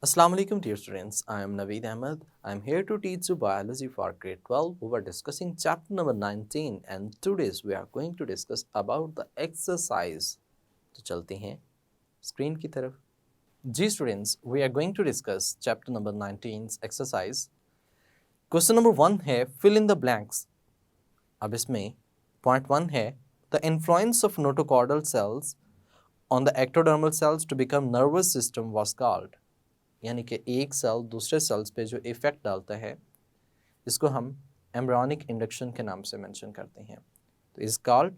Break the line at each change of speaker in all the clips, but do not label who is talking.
Assalamu alaikum dear students, I am Naveed Ahmed. I am here to teach you biology for grade 12. We were discussing chapter number 19 and today's we are going to discuss about the exercise. तो चलते हैं screen की तरफ। जी students, we are going to discuss chapter number 19 exercise. Question number 1 है fill in the blanks. अब इसमें point 1 है the influence of notochordal cells on the ectodermal cells to become nervous system was called. यानी कि एक cell दूसरे sales पे जो इफ़ेक्ट डालता है इसको हम एम्ब्रियोनिक इंडक्शन के नाम से मेंशन करते हैं। तो is called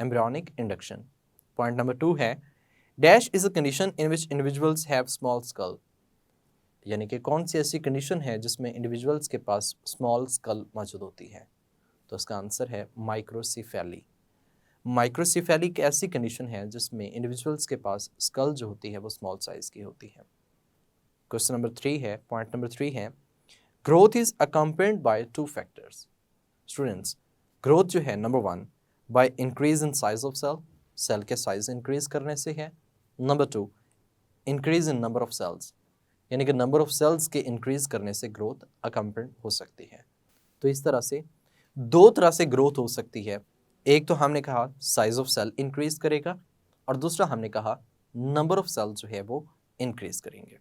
embryonic induction. Point number 2 है dash is a condition in which individuals have small skull. यानी कि कौन सी ऐसी कंडीशन है जिसमें इंडिविजुअल्स के पास स्मॉल स्कल मौजूद होती है। तो इसका आंसर है माइक्रोसिफेली। माइक्रोसिफेली एक ऐसी कंडीशन है जिसमें इंडिविजुअल्स के पास स्कल जो होती है वो स्मॉल साइज की होती है। क्वेश्चन नंबर 3 है, पॉइंट नंबर 3 है growth is accompanied by 2 factors. Students, growth जो है number 1 by increase in size of cell, cell के साइज इंक्रीज करने से है। Number 2 increase in number of cells, यानी कि नंबर ऑफ सेल्स के इंक्रीज करने से ग्रोथ अकम्पेन्ड हो सकती है। तो इस तरह से दो तरह से ग्रोथ हो सकती है। एक तो हमने कहा साइज ऑफ सेल इंक्रीज करेगा और दूसरा हमने कहा नंबर ऑफ सेल जो है वो इंक्रीज करेंगे।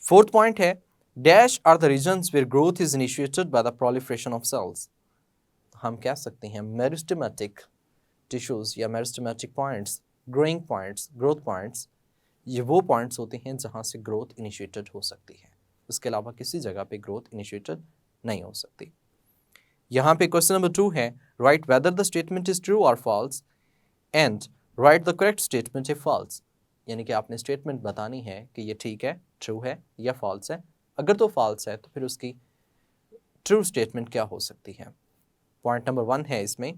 फोर्थ पॉइंट है dash are the regions where growth is initiated by the proliferation of cells. हम कह सकते हैं मेरिस्टेमेटिक टिश्यूज या meristematic points, growing points, growth points, ये वो पॉइंट्स होते हैं जहां से ग्रोथ इनिशिएटेड हो सकती है। इसके अलावा किसी जगह पे ग्रोथ इनिशिएटेड नहीं हो सकती। यहाँ पे क्वेश्चन नंबर 2 है write whether the statement is true और false and write the correct statement is false. यानी कि आपने स्टेटमेंट बतानी है कि ये ठीक है, ट्रू है या फॉल्स है। अगर तो फॉल्स है तो फिर उसकी ट्रू स्टेटमेंट क्या हो सकती है। पॉइंट नंबर 1 है इसमें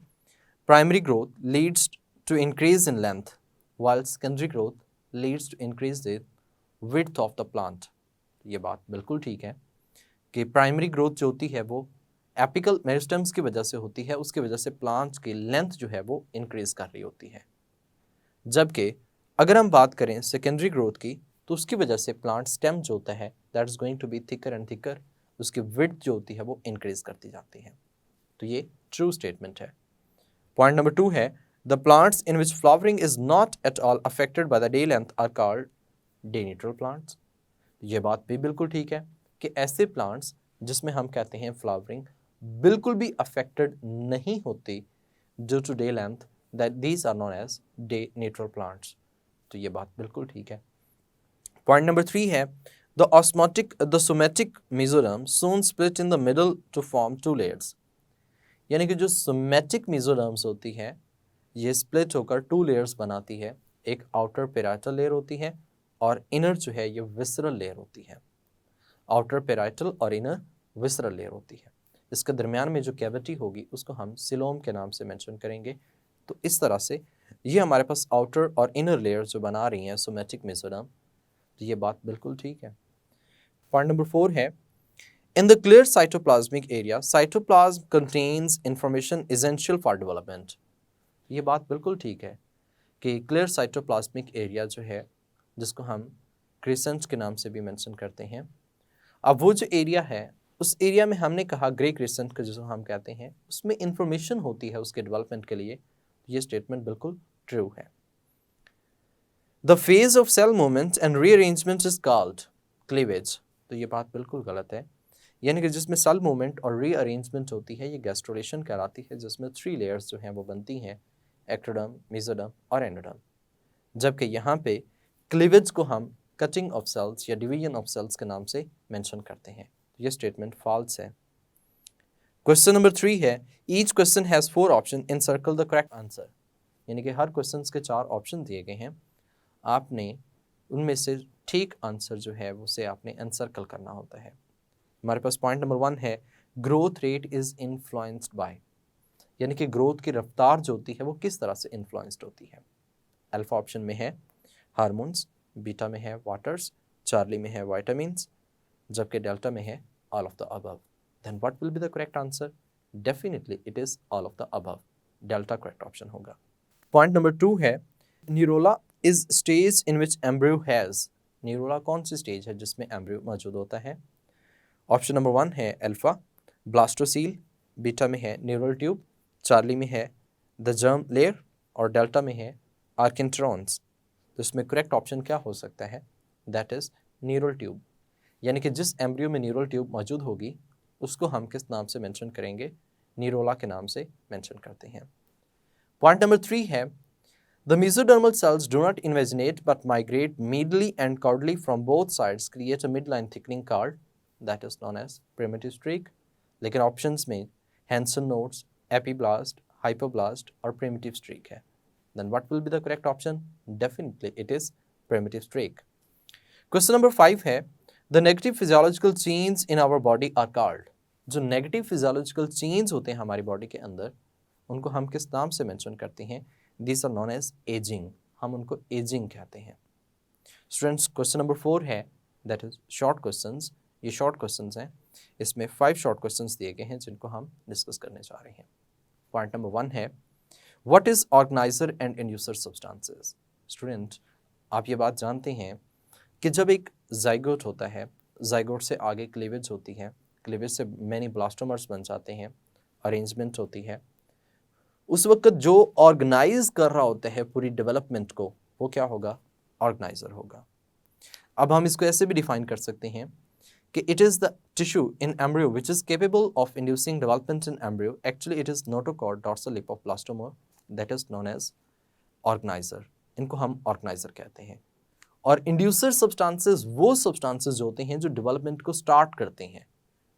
primary growth leads to increase in length while secondary growth leads to increase the width of the plant. ये बात बिल्कुल ठीक है कि प्राइमरी ग्रोथ जो होती है वो एपिकल मेरिस्टेम्स की वजह से होती है, उसकी वजह से प्लांट की लेंथ जो है वो इंक्रीज कर रही होती है। जबकि अगर हम बात करें सेकेंडरी ग्रोथ की तो उसकी वजह से प्लांट स्टेम जो होता है that is going to be thicker and thicker, उसकी विड्थ जो होती है वो इंक्रीज करती जाती है। तो ये ट्रू स्टेटमेंट है। पॉइंट नंबर 2 है the plants in which flowering is not at all affected by the day length are called day neutral plants. ये बात भी बिल्कुल ठीक है कि ऐसे प्लांट्स जिसमें हम कहते हैं फ्लावरिंग बिल्कुल भी अफेक्टेड नहीं होती due to day length, that these are known as day neutral plants. तो ये बात बिल्कुल ठीक है। पॉइंट नंबर 3 है the somatic mesoderm soon split in the middle to form 2 layers। यानी कि जो सोमेटिक मेसोडर्म्स होती है ये स्प्लिट होकर 2 लेयर्स बनाती है। एक आउटर पेराइटल लेयर होती है और इनर जो है ये विसरल लेयर होती है। आउटर पेराइटल और इनर विसरल लेयर होती है। इसके दरमियान में जो कैविटी होगी उसको हम सिलोम के नाम से मेंशन करेंगे। तो इस तरह से ये हमारे पास आउटर और इनर लेयर जो बना रही हैं सोमेटिक मेसोडर्म। तो ये बात बिल्कुल ठीक है। पॉइंट नंबर 4 है in the clear cytoplasmic area cytoplasm contains information essential for development. ये बात बिल्कुल ठीक है कि क्लियर साइटोप्लाज्मिक एरिया जो है जिसको हम क्रिसेंट के नाम से भी मेंशन करते हैं, अब वो जो एरिया है उस एरिया में हमने कहा ग्रे क्रिसेंट का जिसको हम कहते हैं उसमें इंफॉर्मेशन होती है उसके डेवलपमेंट के लिए। ये स्टेटमेंट बिल्कुल ट्रू है। The phase of cell movement and rearrangement is called cleavage. तो ये बात बिल्कुल गलत है। यानी कि जिसमें सेल मूवमेंट और रीअरेंजमेंट होती है ये गैस्ट्रोलेशन कहलाती है, जिसमें 3 लेयर्स जो हैं वो बनती हैं एक्टोडर्म, मेसोडर्म और एंडोडर्म। जबकि यहाँ पे क्लीवेज को हम कटिंग ऑफ सेल्स या डिवीजन ऑफ सेल्स के नाम से मेंशन करते हैं। ये स्टेटमेंट फॉल्स है। क्वेश्चन नंबर 3 है each question has 4 option in circle the correct answer. यानी कि हर क्वेश्चन के 4 ऑप्शन दिए गए हैं, आपने उनमें से ठीक आंसर जो है उसे आपने एनसर्कल करना होता है। हमारे पास पॉइंट नंबर 1 है growth rate is influenced by. यानी कि ग्रोथ की रफ्तार जो होती है वो किस तरह से इन्फ्लुएंस्ड होती है। अल्फा ऑप्शन में है हार्मोन्स, बीटा में है वाटर्स, चार्ली में है वाइटामिन्स, जबकि डेल्टा में है all of the above. Then what will be the correct answer? Definitely it is all of the above. Delta correct option होगा। पॉइंट नंबर 2 है न्यूरोला is stage in which embryo has न्यूरोला कौन सी stage है जिसमें embryo मौजूद होता है? Option number 1 है alpha blastocoel, beta में है न्यूरल ट्यूब, चार्ली में है द जर्म लेयर और डेल्टा में है आर्किन्ट्रॉन्स। तो इसमें करेक्ट ऑप्शन क्या हो सकता है? That is neural tube. यानी कि जिस एम्ब्रियो में न्यूरल ट्यूब मौजूद होगी उसको हम किस नाम से मेंशन करेंगे? न्यूरोला के नाम से मेंशन करते हैं। पॉइंट नंबर 3 है the mesodermal cells do not invaginate but migrate medially and caudally from both sides, create a midline thickening called that is known as primitive streak. लेकिन ऑप्शंस में Hansen notes, epiblast, hypoblast और primitive streak है। Then what will be the correct option? Definitely it is primitive streak. Question number 5 है the negative physiological changes in our body are called. जो negative physiological change होते हैं हमारी body के अंदर उनको हम किस नाम से मेंशन करते हैं? These are known as aging. हम उनको एजिंग कहते हैं। स्टूडेंट्स क्वेश्चन नंबर 4 है दैट इज शॉर्ट क्वेश्चंस। ये शॉर्ट क्वेश्चंस हैं, इसमें 5 शॉर्ट क्वेश्चंस दिए गए हैं जिनको हम डिस्कस करने जा रहे हैं। पॉइंट नंबर 1 है what is organiser and inducer substances. Student आप ये बात जानते हैं कि जब एक जाइगोट होता है, जाइगोट से आगे क्लीवेज होती है, क्लीवेज से मैनी ब्लास्टोमर्स बन जाते हैं, अरेंजमेंट होती है, उस वक्त जो ऑर्गेनाइज कर रहा होता है पूरी डेवलपमेंट को वो क्या होगा? ऑर्गेनाइजर होगा। अब हम इसको ऐसे भी डिफाइन कर सकते हैं कि it is the tissue in embryo which is capable of inducing development in embryo, actually it is notochord dorsal lip of blastomere, that is known as organizer. इनको हम ऑर्गेनाइजर कहते हैं। और इंड्यूसर सब्सटेंसेस वो सब्सटेंसेस होते हैं जो development को स्टार्ट करते हैं,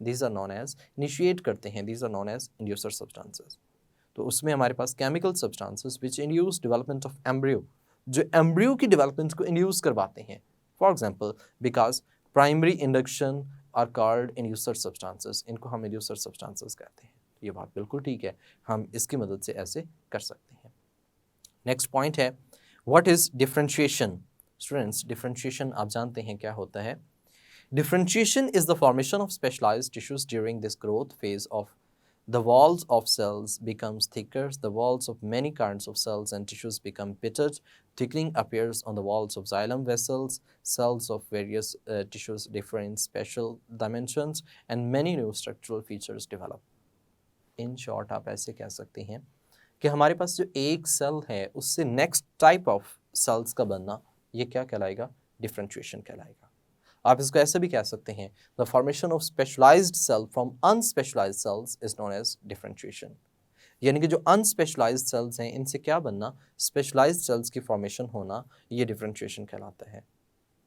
these are known as initiate करते हैं, these are known as inducer substances. तो उसमें हमारे पास chemical substances which induce development of embryo, जो एम्ब्रियो की डेवलपमेंट को इंड्यूस करवाते हैं। For example because primary induction are called inducer substances, इनको हम इंड्यूसर सब्सटेंसेस कहते हैं। ये बात बिल्कुल ठीक है, हम इसकी मदद से ऐसे कर सकते हैं। नेक्स्ट पॉइंट है what is differentiation. Students differentiation आप जानते हैं क्या होता है? Differentiation is the formation of specialized tissues during this growth phase of the walls of cells becomes thicker, the walls of many kinds of cells and tissues become pitted, thickening appears on the walls of xylem vessels, cells of various tissues differ in special dimensions and many new structural features develop. In short आप ऐसे कह सकते हैं कि हमारे पास जो एक cell है उससे नेक्स्ट टाइप ऑफ सेल्स का बनना ये क्या कहलाएगा? डिफरेंशिएशन कहलाएगा। आप इसको ऐसे भी कह सकते हैं the formation of specialised cell from unspecialised cells is known as differentiation. यानी कि जो अनस्पेशलाइज्ड सेल्स हैं इनसे क्या बनना? स्पेशलाइज्ड सेल्स की फॉर्मेशन होना, ये डिफरेंशिएशन कहलाता है।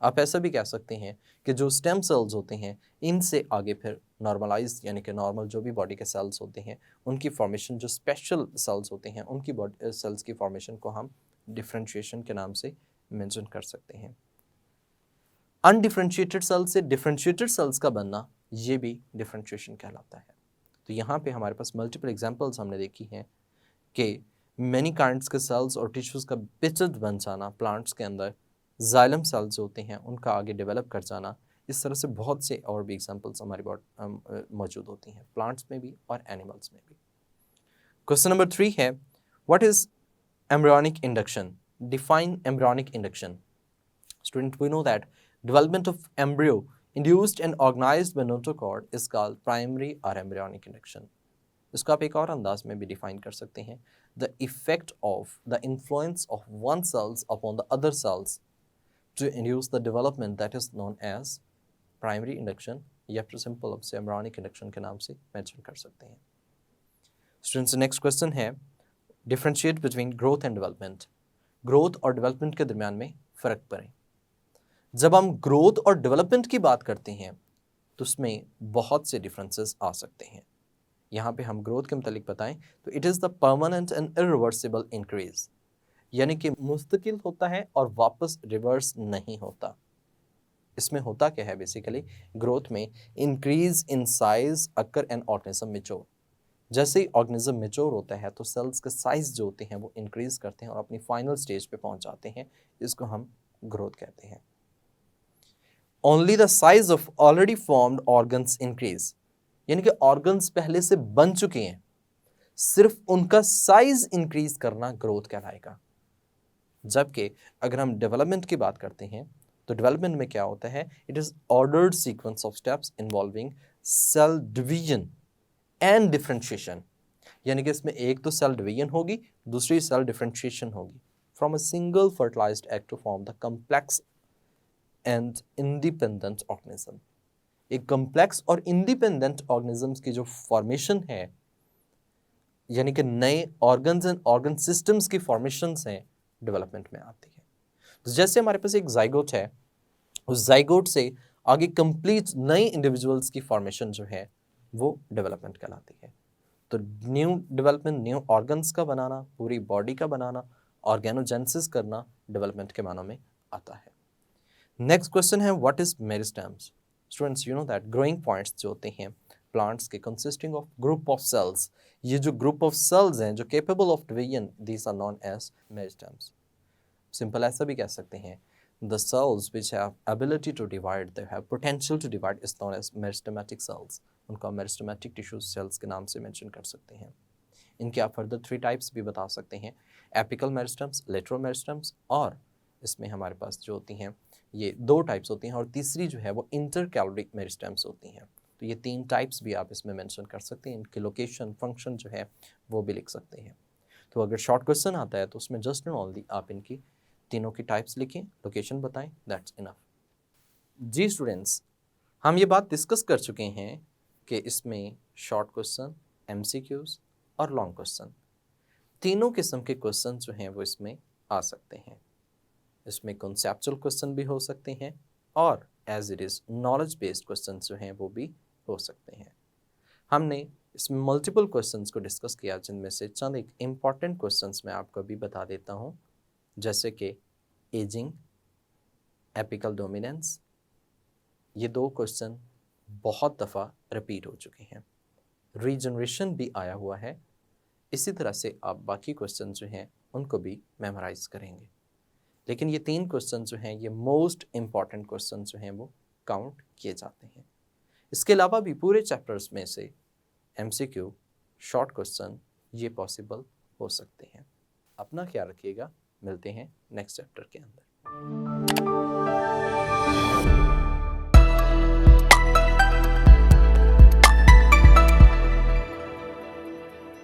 आप ऐसा भी कह सकते हैं कि जो स्टेम सेल्स होते हैं इनसे आगे फिर नॉर्मलाइज यानी कि नॉर्मल जो भी बॉडी के सेल्स होते हैं उनकी फॉर्मेशन, जो स्पेशल सेल्स होते हैं उनकी बॉडी सेल्स की फॉर्मेशन को हम डिफरेंशिएशन के नाम से मेंशन कर सकते हैं। अनडिफरेंशिएटेड सेल से डिफरेंशिएटेड सेल्स का बनना ये भी डिफरेंशिएशन कहलाता है। तो यहाँ पे हमारे पास मल्टीपल एग्जांपल्स हमने देखी हैं कि मैनी काइंड्स के सेल्स और टिश्यूज़ का पिटेड बन जाना, प्लांट्स के अंदर जाइलम सेल्स होते हैं उनका आगे डेवलप कर जाना, इस तरह से बहुत से और भी एग्जांपल्स हमारी मौजूद होती हैं प्लांट्स में भी और एनिमल्स में भी। क्वेश्चन नंबर 3 है what is embryonic induction. Define embryonic induction. Student we know that development of embryo induced and organized by notochord is called primary or embryonic induction. इसको आप एक और अंदाज में भी डिफाइन कर सकते हैं the effect of the influence of one cells upon the other cells to induce the development that is known as primary induction या फिर सिंपल से embryonic induction के नाम से मेंशन कर सकते हैं। स्टूडेंट्स नेक्स्ट क्वेश्चन है differentiate between growth and development. Growth और डेवलपमेंट के दरमियान में फ़र्क करें। जब हम ग्रोथ और डेवलपमेंट की बात करते हैं तो उसमें बहुत से डिफरेंसेस आ सकते हैं। यहाँ पे हम ग्रोथ के मुतालिक बताएं तो it is the permanent and irreversible increase, यानी कि मुस्तकिल होता है और वापस रिवर्स नहीं होता। इसमें होता क्या है बेसिकली, ग्रोथ में increase in size occur an organism mature. जैसे ही ऑर्गेनिज्म मेच्योर होता है तो सेल्स के साइज जो होते हैं वो इंक्रीज करते हैं और अपनी फाइनल स्टेज पे पहुंच जाते हैं, इसको हम ग्रोथ कहते हैं। Only the size of already formed organs increase, यानी कि ऑर्गन्स पहले से बन चुके हैं, सिर्फ उनका साइज इंक्रीज करना ग्रोथ कहलाएगा। जबकि अगर हम डेवलपमेंट की बात करते हैं तो डेवलपमेंट में क्या होता है, it is ordered sequence of steps involving cell division and differentiation, यानी कि इसमें एक तो सेल डिवीजन होगी, दूसरी सेल डिफरेंशिएशन होगी from a single fertilized egg to form the complex and independent organism. एक कम्प्लेक्स और इंडिपेंडेंट ऑर्गेनिजम्स की जो फॉर्मेशन है, यानी कि नए ऑर्गन्स एंड ऑर्गन सिस्टम्स की फॉर्मेशंस हैं, डेवलपमेंट में आती है। तो जैसे हमारे पास एक जाइगोट है, उस जाइगोट से आगे कंप्लीट नए इंडिविजुअल्स की फॉर्मेशन जो है वो डेवलपमेंट कहलाती है। तो न्यू डेवलपमेंट, न्यू ऑर्गन्स का बनाना, पूरी बॉडी का बनाना, ऑर्गेनोजेनेसिस करना डेवलपमेंट के मानों में आता है। नेक्स्ट क्वेश्चन है what is meristems. Students, you know that growing points जो होते हैं प्लांट्स के consisting of group of cells, ये जो ग्रुप ऑफ सेल्स हैं जो capable of division, these are known as meristems. Simple ऐसा भी कह सकते हैं, the cells which have ability to divide, they have potential to divide is known as meristematic cells। उनको meristematic tissue cells के नाम से मेंशन कर सकते हैं। इनके आप फर्दर 3 टाइप्स भी बता सकते हैं, एपिकल मेरिस्टेम्स, लेटरल मेरिस्टेम्स, और इसमें हमारे पास जो होती हैं ये 2 टाइप्स होती हैं, और तीसरी जो है वो इंटरकैलोरिक मेरिस्टेम्स होती हैं। तो ये 3 टाइप्स भी आप इसमें मेंशन कर सकते हैं, इनकी लोकेशन, फंक्शन जो है वो भी लिख सकते हैं। तो अगर शॉर्ट क्वेश्चन आता है तो उसमें जस्ट एंड ओनली आप इनकी तीनों की टाइप्स लिखें, लोकेशन बताएं, दैट्स इनफ। जी स्टूडेंट्स, हम ये बात डिस्कस कर चुके हैं कि इसमें शॉर्ट क्वेश्चन, एमसीक्यूज और लॉन्ग क्वेश्चन, तीनों किस्म के क्वेश्चन जो हैं वो इसमें आ सकते हैं। इसमें कॉन्सेप्चुअल क्वेश्चन भी हो सकते हैं और as it is knowledge based question जो हैं वो भी हो सकते हैं। हमने इसमें मल्टीपल क्वेश्चंस को डिस्कस किया, जिनमें से चंद एक इम्पॉर्टेंट क्वेश्चंस मैं आपको भी बता देता हूँ, जैसे कि एजिंग, एपिकल डोमिनेंस। ये 2 क्वेश्चन बहुत दफ़ा रिपीट हो चुके हैं, रीजनरेशन भी आया हुआ है। इसी तरह से आप बाकी क्वेश्चन जो हैं उनको भी मेमोराइज करेंगे, लेकिन ये 3 क्वेश्चन जो हैं ये मोस्ट इम्पॉर्टेंट क्वेश्चन जो हैं वो काउंट किए जाते हैं। इसके अलावा भी पूरे चैप्टर्स में से एमसीक्यू, शॉर्ट क्वेश्चन ये पॉसिबल हो सकते हैं। अपना ख्याल रखिएगा, मिलते हैं नेक्स्ट चैप्टर के अंदर।